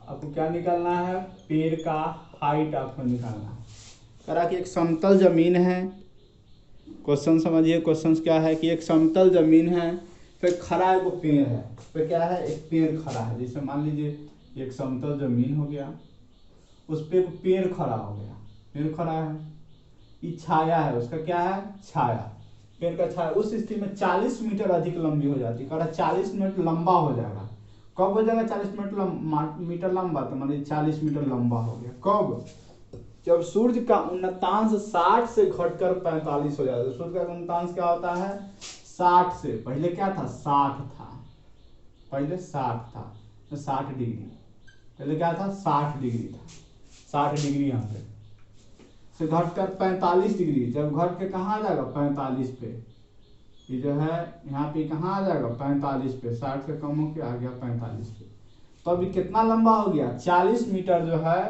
आपको क्या निकालना है, पेड़ का हाइट आपको निकालना है। करा कि एक समतल जमीन है, क्वेश्चन समझिए। क्वेश्चन क्या है कि एक समतल जमीन है, फिर खड़ा एक पेड़ है, फिर क्या है एक पेड़ खड़ा है। जैसे मान लीजिए एक समतल जमीन हो गया, उस पर एक पेड़ खड़ा हो गया, पेड़ खड़ा है, ये छाया है, उसका क्या है छाया, पेड़ का छाया। उस स्थिति में 40 मीटर अधिक लंबी हो जाती है। कह रहा 40 मिनट लंबा हो जाएगा। कब हो जाएगा 40 मीटर लंबा, तो मान लीजिए 40 मीटर लंबा हो गया। कब, जब सूर्य का उन्नतांश 60 से घटकर 45 हो जाता है। सूर्य का उन्नतांश क्या होता है 60 से, पहले क्या था 60 था, पहले 60 था, तो 60 डिग्री, पहले क्या था 60 डिग्री था, 60 डिग्री यहाँ पे से घटकर 45 डिग्री। जब घट के कहाँ आ जाएगा 45 पे, ये जो है यहाँ पे कहाँ आ जाएगा 45 पे, 60 से कम हो के आ गया 45 पे। तो अभी कितना लंबा हो गया 40 मीटर जो है,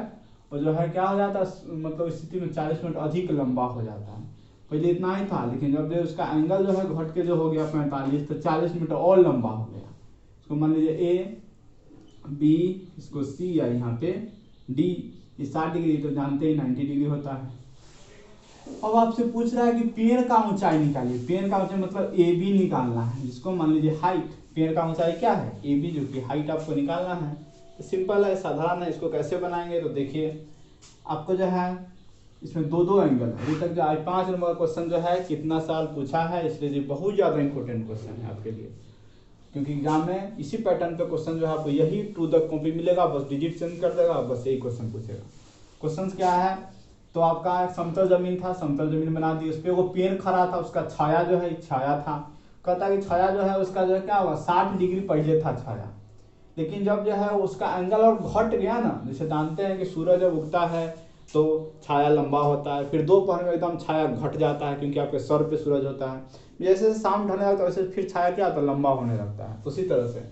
वो जो है क्या हो जाता है, मतलब स्थिति में 40 मिनट अधिक लंबा हो जाता है। पहले इतना ही था, लेकिन जब जो उसका एंगल जो है घट के जो हो गया 45, तो 40 मीटर और लंबा हो गया। इसको मान लीजिए ए बी, इसको सी या यहाँ पे डी, ये 60 डिग्री तो जानते ही 90 डिग्री होता है। अब आपसे पूछ रहा है कि पेड़ का ऊंचाई निकालिए। पेड़ का ऊंचाई मतलब ए बी निकालना है, जिसको मान लीजिए हाइट, पेड़ का ऊंचाई क्या है ए बी, जो कि हाइट आपको निकालना है। तो सिंपल है, साधारण है। इसको कैसे बनाएंगे तो देखिए, आपको जो है इसमें दो एंगल है। अभी तक जो आज 5 नंबर का क्वेश्चन जो है कितना साल पूछा है, इसलिए ये बहुत ज़्यादा इंपॉर्टेंट क्वेश्चन है आपके लिए, क्योंकि एग्जाम में इसी पैटर्न पे क्वेश्चन जो है आपको यही टू द कॉपी मिलेगा, बस डिजिट चेंज कर देगा, बस यही क्वेश्चन पूछेगा। क्वेश्चन क्या है, तो आपका समतल जमीन था, समतल जमीन बना दी, उस पर वो पेड़ खड़ा था, उसका छाया जो है छाया था। कहता है कि छाया जो है उसका जो है क्या होगा 60 डिग्री पहले था छाया, लेकिन जब जो है उसका एंगल और घट गया ना, जैसे जानते हैं कि सूरज जब उगता है तो छाया लंबा होता है, फिर दोपहर में एकदम छाया घट जाता है, क्योंकि आपके सर पे सूरज होता है। जैसे शाम ढलने लगता है वैसे फिर छाया क्या होता है लंबा होने लगता है। उसी तरह से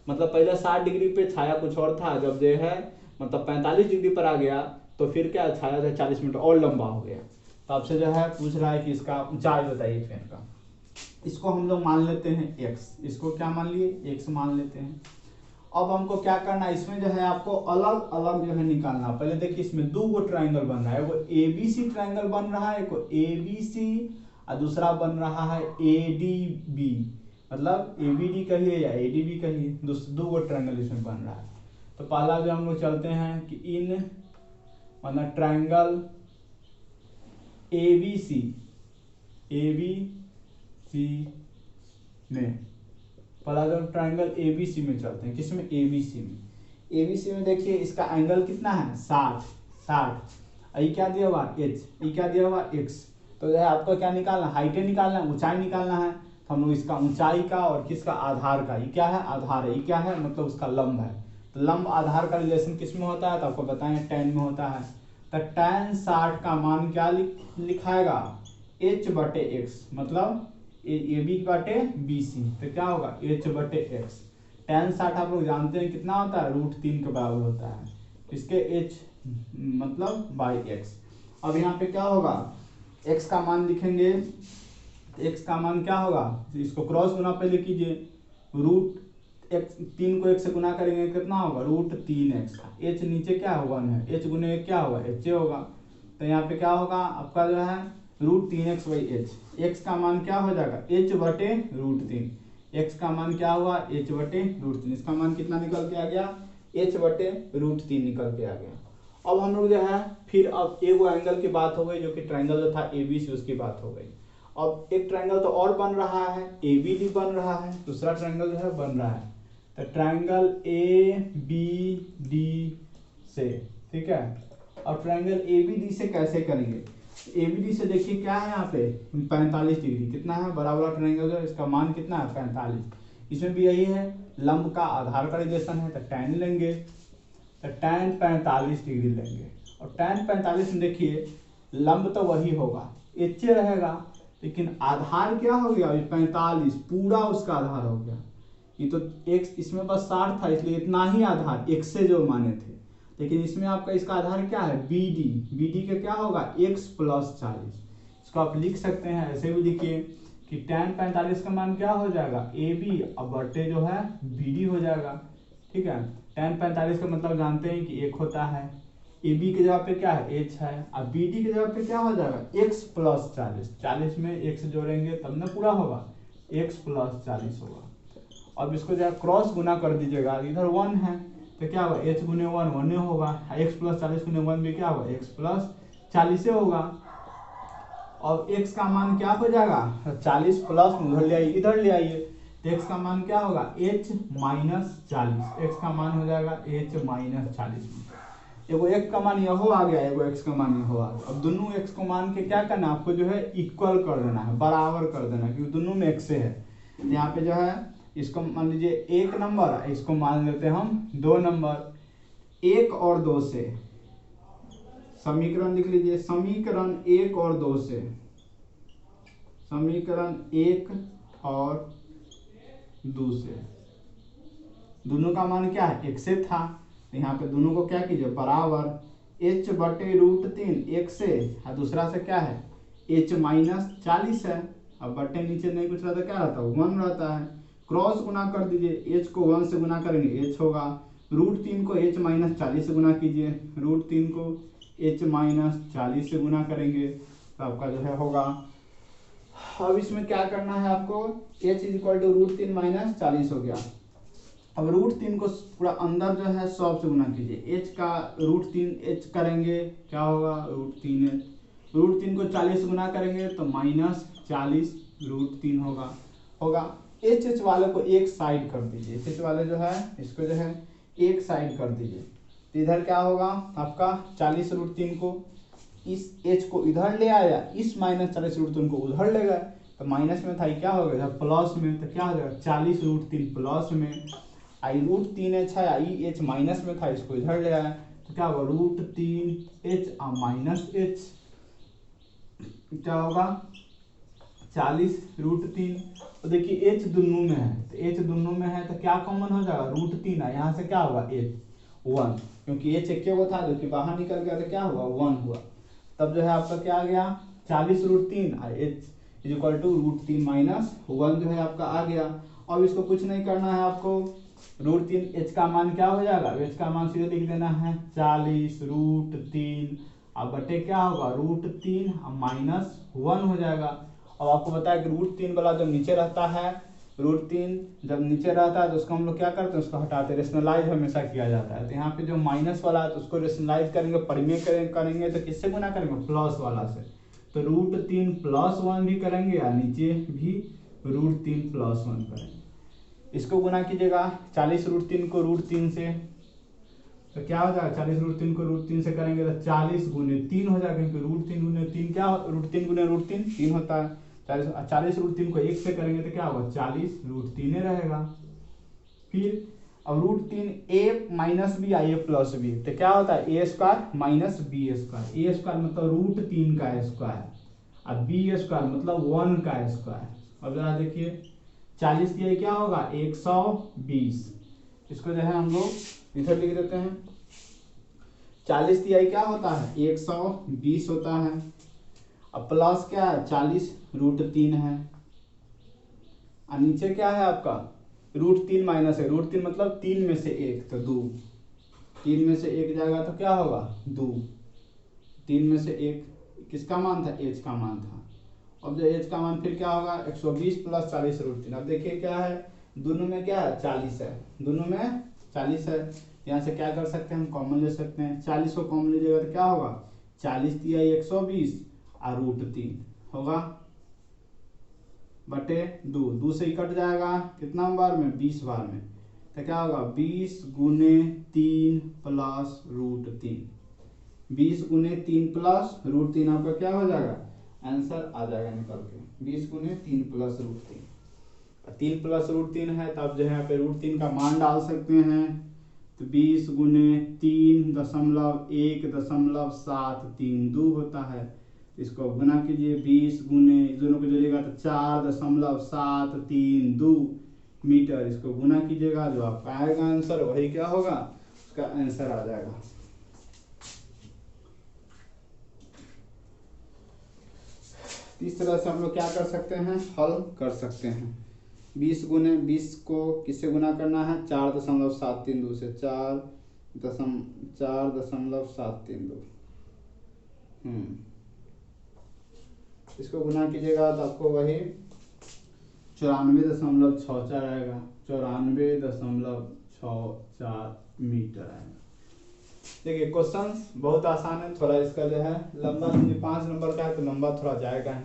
मतलब पहले 60 डिग्री पे छाया कुछ और था, जब जो है मतलब 45 डिग्री पर आ गया तो फिर क्या छाया था 40 मिनट और लंबा हो गया। तो आपसे जो है पूछ रहा है कि इसका ऊंचाई बताइए पेड़ का। इसको हम लोग मान लेते हैं x, इसको क्या मान लिए x मान लेते हैं। अब हमको क्या करना है, इसमें जो है आपको अलग अलग जो है निकालना। पहले देखिए इसमें दो गो ट्रायंगल बन रहा है, वो ABC ट्रायंगल बन रहा है, एक ABC और दूसरा बन रहा है ADB, मतलब ABD कहिए या ADB कहिए, दो गो ट्रायंगल इसमें बन रहा है। तो पहला जो हम लोग चलते हैं कि इन मतलब ट्रायंगल ABC में, पहला जो ट्रायंगल ABC में चलते हैं, किसमें ABC में देखिए इसका एंगल कितना है 60, ये क्या दिया हुआ h, ये क्या दिया हुआ x। तो जो है आपको क्या निकालना, हाइट निकालना है, ऊंचाई निकालना है। तो हम लोग इसका ऊंचाई का और किसका आधार का, ये क्या है आधार है, ये क्या है मतलब उसका लंब है। तो लंब आधार का रिलेशन किस में होता है, तो आपको बताएं tan में होता है। तो tan 60 का मान क्या लिखाएगा h/x, मतलब AB बटे BC, तो क्या होगा h/x। tan 60 आप लोग जानते हैं कितना होता है √3 के बराबर होता है, इसके h मतलब by x। अब यहाँ पे क्या होगा, x का मान लिखेंगे, x का मान क्या होगा, इसको क्रॉस गुना पहले कीजिए, रूट x 3 को 1 से गुना करेंगे कितना होगा, √3x का, h नीचे क्या है 1 है, h गुने 1 क्या होगा, h होगा। तो यहाँ पे क्या होगा आपका जो है √3x/h, x का मान क्या हो जाएगा h/√3, x का मान क्या हुआ h/√3, इसका मान कितना निकल के आ गया h/√3 निकल के आ गया। अब हम लोग जो है फिर अब एक एंगल की बात हो गई, जो कि ट्रायंगल जो था ABC उसकी बात हो गई। अब एक ट्रायंगल तो और बन रहा है, ABD बन रहा है, दूसरा ट्रायंगल जो है बन रहा है, तो ट्रायंगल ABD से, ठीक है। अब ट्रायंगल ABD से कैसे करेंगे, ABD से देखिए क्या है यहाँ पे 45 डिग्री, कितना है बड़ा वाला ट्रायंगल जो है, इसका मान कितना है 45। इसमें भी यही है, लंब का आधार का रिलेशन है, तो tan लेंगे, तो tan 45 डिग्री लेंगे। और tan 45 में देखिए लंब तो वही होगा, एच रहेगा, लेकिन आधार क्या हो गया 45, पूरा उसका आधार हो गया। ये तो x इसमें बस 60 था, इसलिए इतना ही आधार x से जो माने थे, लेकिन इसमें आपका इसका आधार क्या है BD का क्या होगा x + 40। इसको आप लिख सकते हैं, ऐसे भी लिखिए कि tan 45 का मान क्या हो जाएगा AB अब बटे जो है BD हो जाएगा, ठीक है। tan 45 का मतलब जानते हैं कि 1 होता है, AB के जगह पे क्या है h है, अब BD के जगह पे क्या हो जाएगा x + 40, 40 में x जोड़ेंगे तब ना पूरा होगा, x + 40 होगा। अब इसको जब क्रॉस गुना कर दीजिएगा, इधर 1 है तो क्या होगा h गुने 1 1 होगा, x + 40 गुने 1 भी क्या होगा x + 40 होगा। अब x का मान क्या हो जाएगा 40 प्लस उधर ले आइए, इधर ले आइए, तो x का मान क्या होगा h - 40, x का मान हो जाएगा h - 40। एगो x का मान यहो आ गया, एगो x का मान यहो आ गया। अब दोनों x को मान के क्या करना है आपको जो है इक्वल कर देना है, बराबर कर देना है, क्योंकि दोनों में x है। यहाँ पे जो है इसको मान लीजिए 1 नंबर, इसको मान लेते हैं हम 2 नंबर, 1 और 2 से समीकरण लिख लीजिए, समीकरण 1 और 2 से, समीकरण 1 और 2 से दोनों का मान क्या है x से था, तो यहाँ पे दोनों को क्या कीजिए बराबर, h/√3 1 से और दूसरा से क्या है h - 40 है। अब बटे नीचे नहीं कुछ रहता, क्या रहता है 1 रहता है, क्रॉस गुना कर दीजिए, h को 1 से गुना करेंगे h होगा, √3 को h - 40 से गुना कीजिए, √3 को h - 40 से गुना करेंगे तो आपका जो है होगा। अब इसमें क्या करना है आपको, h = √3 - 40 हो गया। अब √3 को पूरा अंदर जो है 100 से गुना कीजिए, h का √3 h करेंगे क्या होगा √3h, √3 को 40 से गुना करेंगे तो -40 √3 होगा। h वाले को एक साइड कर दीजिए, h वाले जो है इसको जो है एक साइड कर दीजिए, तो इधर क्या होगा आपका 40 √3 को इस h को इधर ले आया, इस -40 √3 को उधर ले गए, तो माइनस में था क्या हो गया प्लस में, तो क्या हो जाएगा 40 √3 प्लस में, आई √3h है, आई h माइनस में था इसको इधर ले आया, तो क्या होगा √3h -h, क्या होगा 40 √3। तो देखिए h दोनों में है, तो h दोनों में है तो क्या कॉमन हो जाएगा √3 है, यहाँ से क्या होगा h 1, क्योंकि h एक वो था जो कि बाहर निकल गया तो क्या हुआ 1 हुआ, तब जो है आपका क्या आ गया 40 √3 और h = √3 - 1 जो है आपका आ गया। अब इसको कुछ नहीं करना है आपको, √3 h का मान क्या हो जाएगा, h का मान सीधे लिख देना है 40 √3 अब बटे क्या होगा √3 - 1 हो जाएगा। अब आपको बताया कि √3 वाला जब नीचे रहता है, √3 जब नीचे रहता है तो उसको हम लोग क्या करते हैं उसको हटाते हैं, रेशनलाइज हमेशा किया जाता है। तो यहाँ पे जो माइनस वाला है तो उसको रेशनलाइज करेंगे, परिमेय करेंगे तो किससे गुना करेंगे प्लस वाला से, तो √3 + 1 भी करेंगे या नीचे भी √3 + 1 करेंगे। इसको गुना कीजिएगा 40 √3 को √3 से, तो क्या हो जाएगा 40 √3 को √3 से करेंगे तो 40 गुने 3 हो जाएगा, क्योंकि √3 गुने 3 क्या √3 गुने √3 3 होता है। 40 √3 को 1 से करेंगे तो क्या होगा 40 √3 रहेगा। फिर अब √3 a - b या a + b, तो क्या होता है a² - b², a² मतलब √3 का स्क्वायर और b² मतलब 1 का स्क्वायर। अब जरा देखिए 40 दिया क्या होगा 120, इसको जो है हम लोग इधर लिख देते हैं 40 तिहाई क्या होता है 120 होता है। अब प्लस क्या है 40√3 है, और नीचे क्या है आपका √3 माइनस है, √3 मतलब 3 में से 1 तो 2, 3 में से 1 जाएगा तो क्या होगा 2, 3 में से 1 किसका मान था एच का मान था। अब जो एच का मान फिर क्या होगा 120 प्लस 40√3। अब देखिए क्या है दोनों में क्या है 40 है, दोनों में 40 है। यहाँ से क्या कर सकते हैं हम कॉमन ले सकते हैं, 40 को कॉमन लीजिएगा तो क्या होगा 40 तिहाई 120 और √3 होगा बटे 2, 2 से ही कट जाएगा कितना बार में 20 बार में, तो क्या होगा 20 गुने 3 प्लस √3, 20 गुने 3 प्लस √3 आपका क्या हो जाएगा आंसर आ जाएगा निकल के 20 गुने 3 प्लस √3। 3 प्लस √3 है तो आप जो है यहाँ पे √3 का मान डाल सकते हैं, तो 20 गुने 3.1.732 होता है। इसको गुना कीजिए 20 गुने दोनों को जोड़िएगा तो 4.732 मीटर, इसको गुना कीजिएगा जो आपका आएगा आंसर वही क्या होगा उसका आंसर आ जाएगा। इस तरह से हम लोग क्या कर सकते हैं हल कर सकते हैं। 20 गुने 20 को किससे गुना करना है 4.732 से 4.732 इसको गुना कीजिएगा तो आपको वही 94.64 आएगा, 94.64 मीटर आएगा। देखिए क्वेश्चंस बहुत आसान है, थोड़ा इसका जो है लंबा 5 नंबर का है तो लंबा थोड़ा जाएगा ही।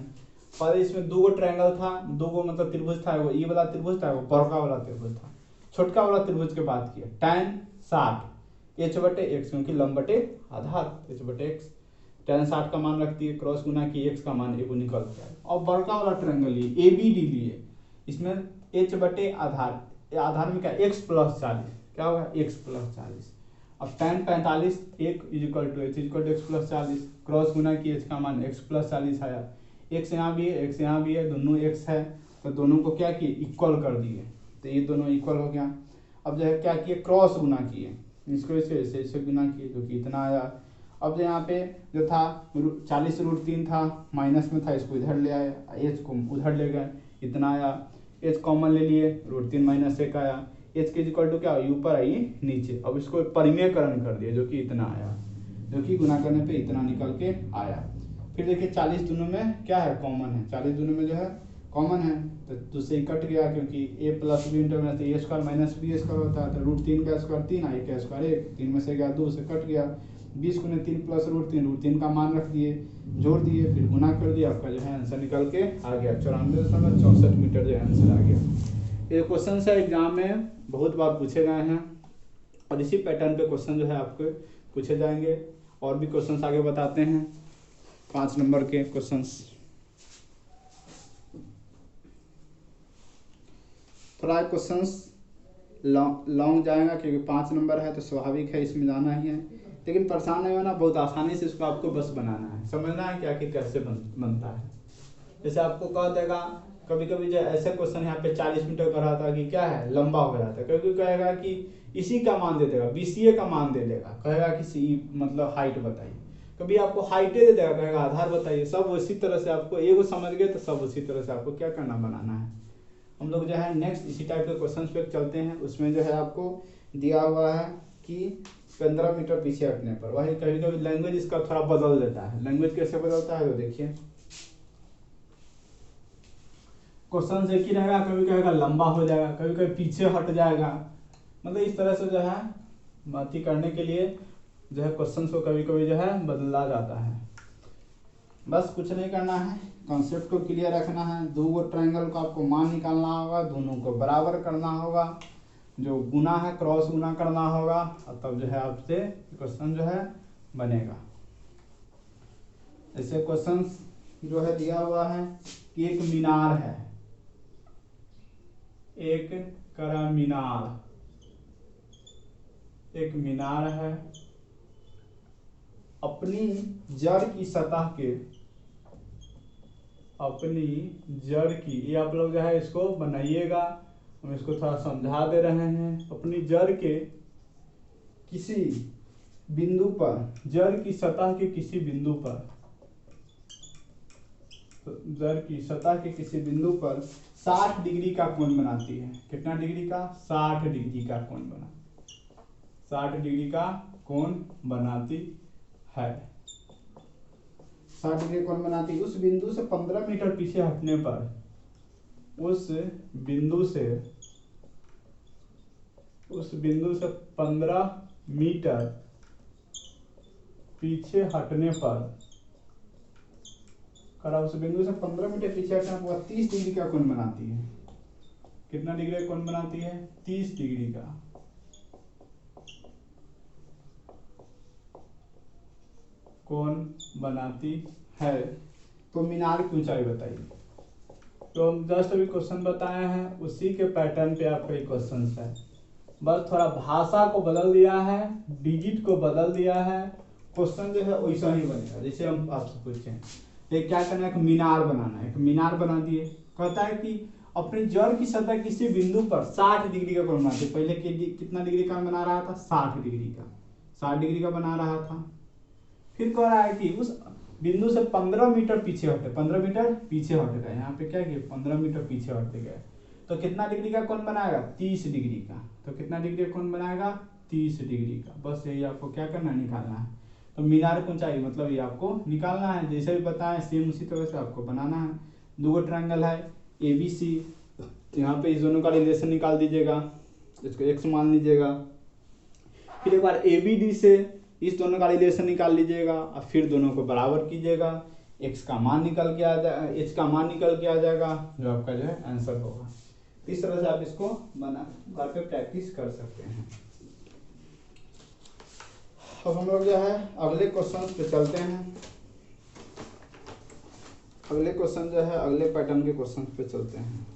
पर इसमें 2 ट्रायंगल था, 2 मतलब त्रिभुज था, वो ये वाला त्रिभुज था, वो बड़का वाला त्रिभुज था। छोटका वाला त्रिभुज की बात किया tan 60 h/x क्योंकि लंब बटे आधार h/x, tan 60 का मान रखती है, क्रॉस गुना की x का मान वो निकलता है। और बड़का वाला ट्रायंगल लिए ABD लिए, इसमें h/आधार में क्या x प्लस 40 क्या होगा x प्लस 40। अब tan 45 1 equal to h plus 40, cross गुना की h का मान x प्लस 40 आया, x यहाँ भी है x यहाँ भी है, दोनों x है तो दोनों को क्या किए इक्वल कर दिए, तो ये दोनों इक्वल हो गया। अब जो है क्या किए क्रॉस गुना किए, इसको इसे गुना किए जो कि इतना आया। अब जो यहाँ पे जो था 40√3 था माइनस में था, इसको इधर ले आए, h को उधर ले गए इतना आया, h कॉमन ले लिए √3 माइनस 1 आया, h के इक्वल टू क्या ऊपर आई नीचे। अब इसको परिमेयकरण कर दिया जो कि इतना आया, जो कि गुना करने पे इतना निकल के आया। फिर देखिए 40 दोनों में क्या है कॉमन है, 40 दोनों में जो है कॉमन है तो दूसरे ही कट गया क्योंकि a प्लस बी इंटू में a square minus B square होता है, तो √3 का स्क्वायर 3 a का स्क्वायर 1, 3 में से गया 2 से कट गया। 20 गुने 3 प्लस √3 का मान रख दिए जोड़ दिए फिर गुना कर दिया, आपका जो है आंसर निकल के आ गया 94.64 मीटर जो आंसर आ गया। ये क्वेश्चन है एग्जाम में बहुत बार पूछे गए हैं और इसी पैटर्न पे क्वेश्चन जो है आपको पूछे जाएंगे। और भी क्वेश्चंस आगे बताते हैं 5 नंबर के क्वेश्चंस। थोड़ा क्वेश्चंस लॉन्ग जाएगा क्योंकि 5 नंबर है तो स्वाभाविक है इसमें जाना ही है, लेकिन परेशान नहीं होना, बहुत आसानी से इसको आपको बस बनाना है, समझना है कि आखिर कैसे बनता है। जैसे आपको कह देगा कभी कभी जो ऐसे क्वेश्चन यहाँ पे 40 मीटर का रहता है कि क्या है लंबा हो जाता है, कभी कहेगा कि इसी का मान दे देगा BCA का मान दे देगा, कहेगा कि मतलब हाइट बताइए, कभी आपको हाइटे दे देगा कहेगा आधार बताइए। सब उसी तरह से आपको एगो समझ गए तो सब उसी तरह से आपको क्या करना बनाना है। हम लोग जो है नेक्स्ट इसी टाइप के क्वेश्चन पे चलते हैं। उसमें जो है आपको दिया हुआ है कि 15 मीटर पीछे हटने पर, वही कभी कभी लैंग्वेज इसका थोड़ा बदल देता है। लैंग्वेज कैसे बदलता है तो देखिए क्वेश्चन एक ही रहेगा, कभी कहेगा लंबा हो जाएगा, कभी कभी पीछे हट जाएगा, मतलब इस तरह से जो है बातचीत करने के लिए जो है क्वेश्चन को कभी कभी जो है बदला जाता है। बस कुछ नहीं करना है, कॉन्सेप्ट को क्लियर रखना है। 2 ट्रायंगल का आपको मान निकालना होगा, दोनों को बराबर करना होगा, जो गुना है क्रॉस गुना करना होगा और तब जो है आपसे क्वेश्चन जो है बनेगा। ऐसे क्वेश्चन जो है दिया हुआ है कि एक मीनार है, एक कड़ा मीनार, एक मीनार है, अपनी जड़ की सतह के, अपनी जड़ की, ये आप लोग जो है इसको बनाइएगा, हम इसको थोड़ा समझा दे रहे हैं। अपनी जड़ के किसी बिंदु पर जड़ की सतह के किसी बिंदु पर, तो जड़ की सतह के किसी बिंदु पर 60 डिग्री का कोण बनाती है। कितना डिग्री का? 60 डिग्री का कोण बना 60 डिग्री का कोण बनाती है। 60 डिग्री कोण बनाती है। उस बिंदु से 15 मीटर पीछे हटने पर, उस बिंदु से 15 मीटर पीछे हटने पर, उस बिंदु से 15 मीटर पीछे हटने पर 30 डिग्री का कोण बनाती है। कितना डिग्री का कोण बनाती है? 30 डिग्री का कोण बनाती है। तो मीनार की ऊंचाई बताइए। तो हम जस्ट अभी क्वेश्चन बताए हैं, उसी के पैटर्न पे आपका ये क्वेश्चन है, बस थोड़ा भाषा को बदल दिया है, डिजिट को बदल दिया है, क्वेश्चन जो है वैसा ही बनेगा जैसे हम आपसे पूछे हैं। तो क्या करना है? एक मीनार बनाना है। एक मीनार बना दिए। कहता है कि अपनी जड़ की सतह किसी बिंदु पर 60 डिग्री का कोण बनाते। पहले कितना डिग्री का बना रहा था? 60 डिग्री का 60 डिग्री का बना रहा था। फिर कह रहा है कि उस बिंदु से 15 मीटर पीछे हटे, 15 मीटर पीछे हट गए। यहाँ पे क्या किया? 15 मीटर पीछे हट गए। तो कितना डिग्री का कोण बनाएगा? 30 डिग्री का। तो कितना डिग्री का कोण बनाएगा? 30 डिग्री का। बस यही आपको क्या करना है? निकालना है। तो मीनार की ऊंचाई मतलब ये आपको निकालना है। जैसे भी बताएं सेम उसी तरह से आपको बनाना है। दो ट्रायंगल है ABC, यहाँ पे इस दोनों का रिलेशन निकाल दीजिएगा, इसको x मान लीजिएगा। फिर एक बार ABD से इस दोनों का रिलेशन निकाल लीजिएगा और फिर दोनों को बराबर कीजिएगा। x का मान निकल के आ जाएगा, h का मान निकल के आ जाएगा, जो आपका जो है आंसर होगा। इस तरह से आप इसको बना घर पे प्रैक्टिस कर सकते हैं। अब हम लोग जो है अगले क्वेश्चन पे चलते हैं। अगले क्वेश्चन जो है अगले पैटर्न के क्वेश्चन पे चलते हैं।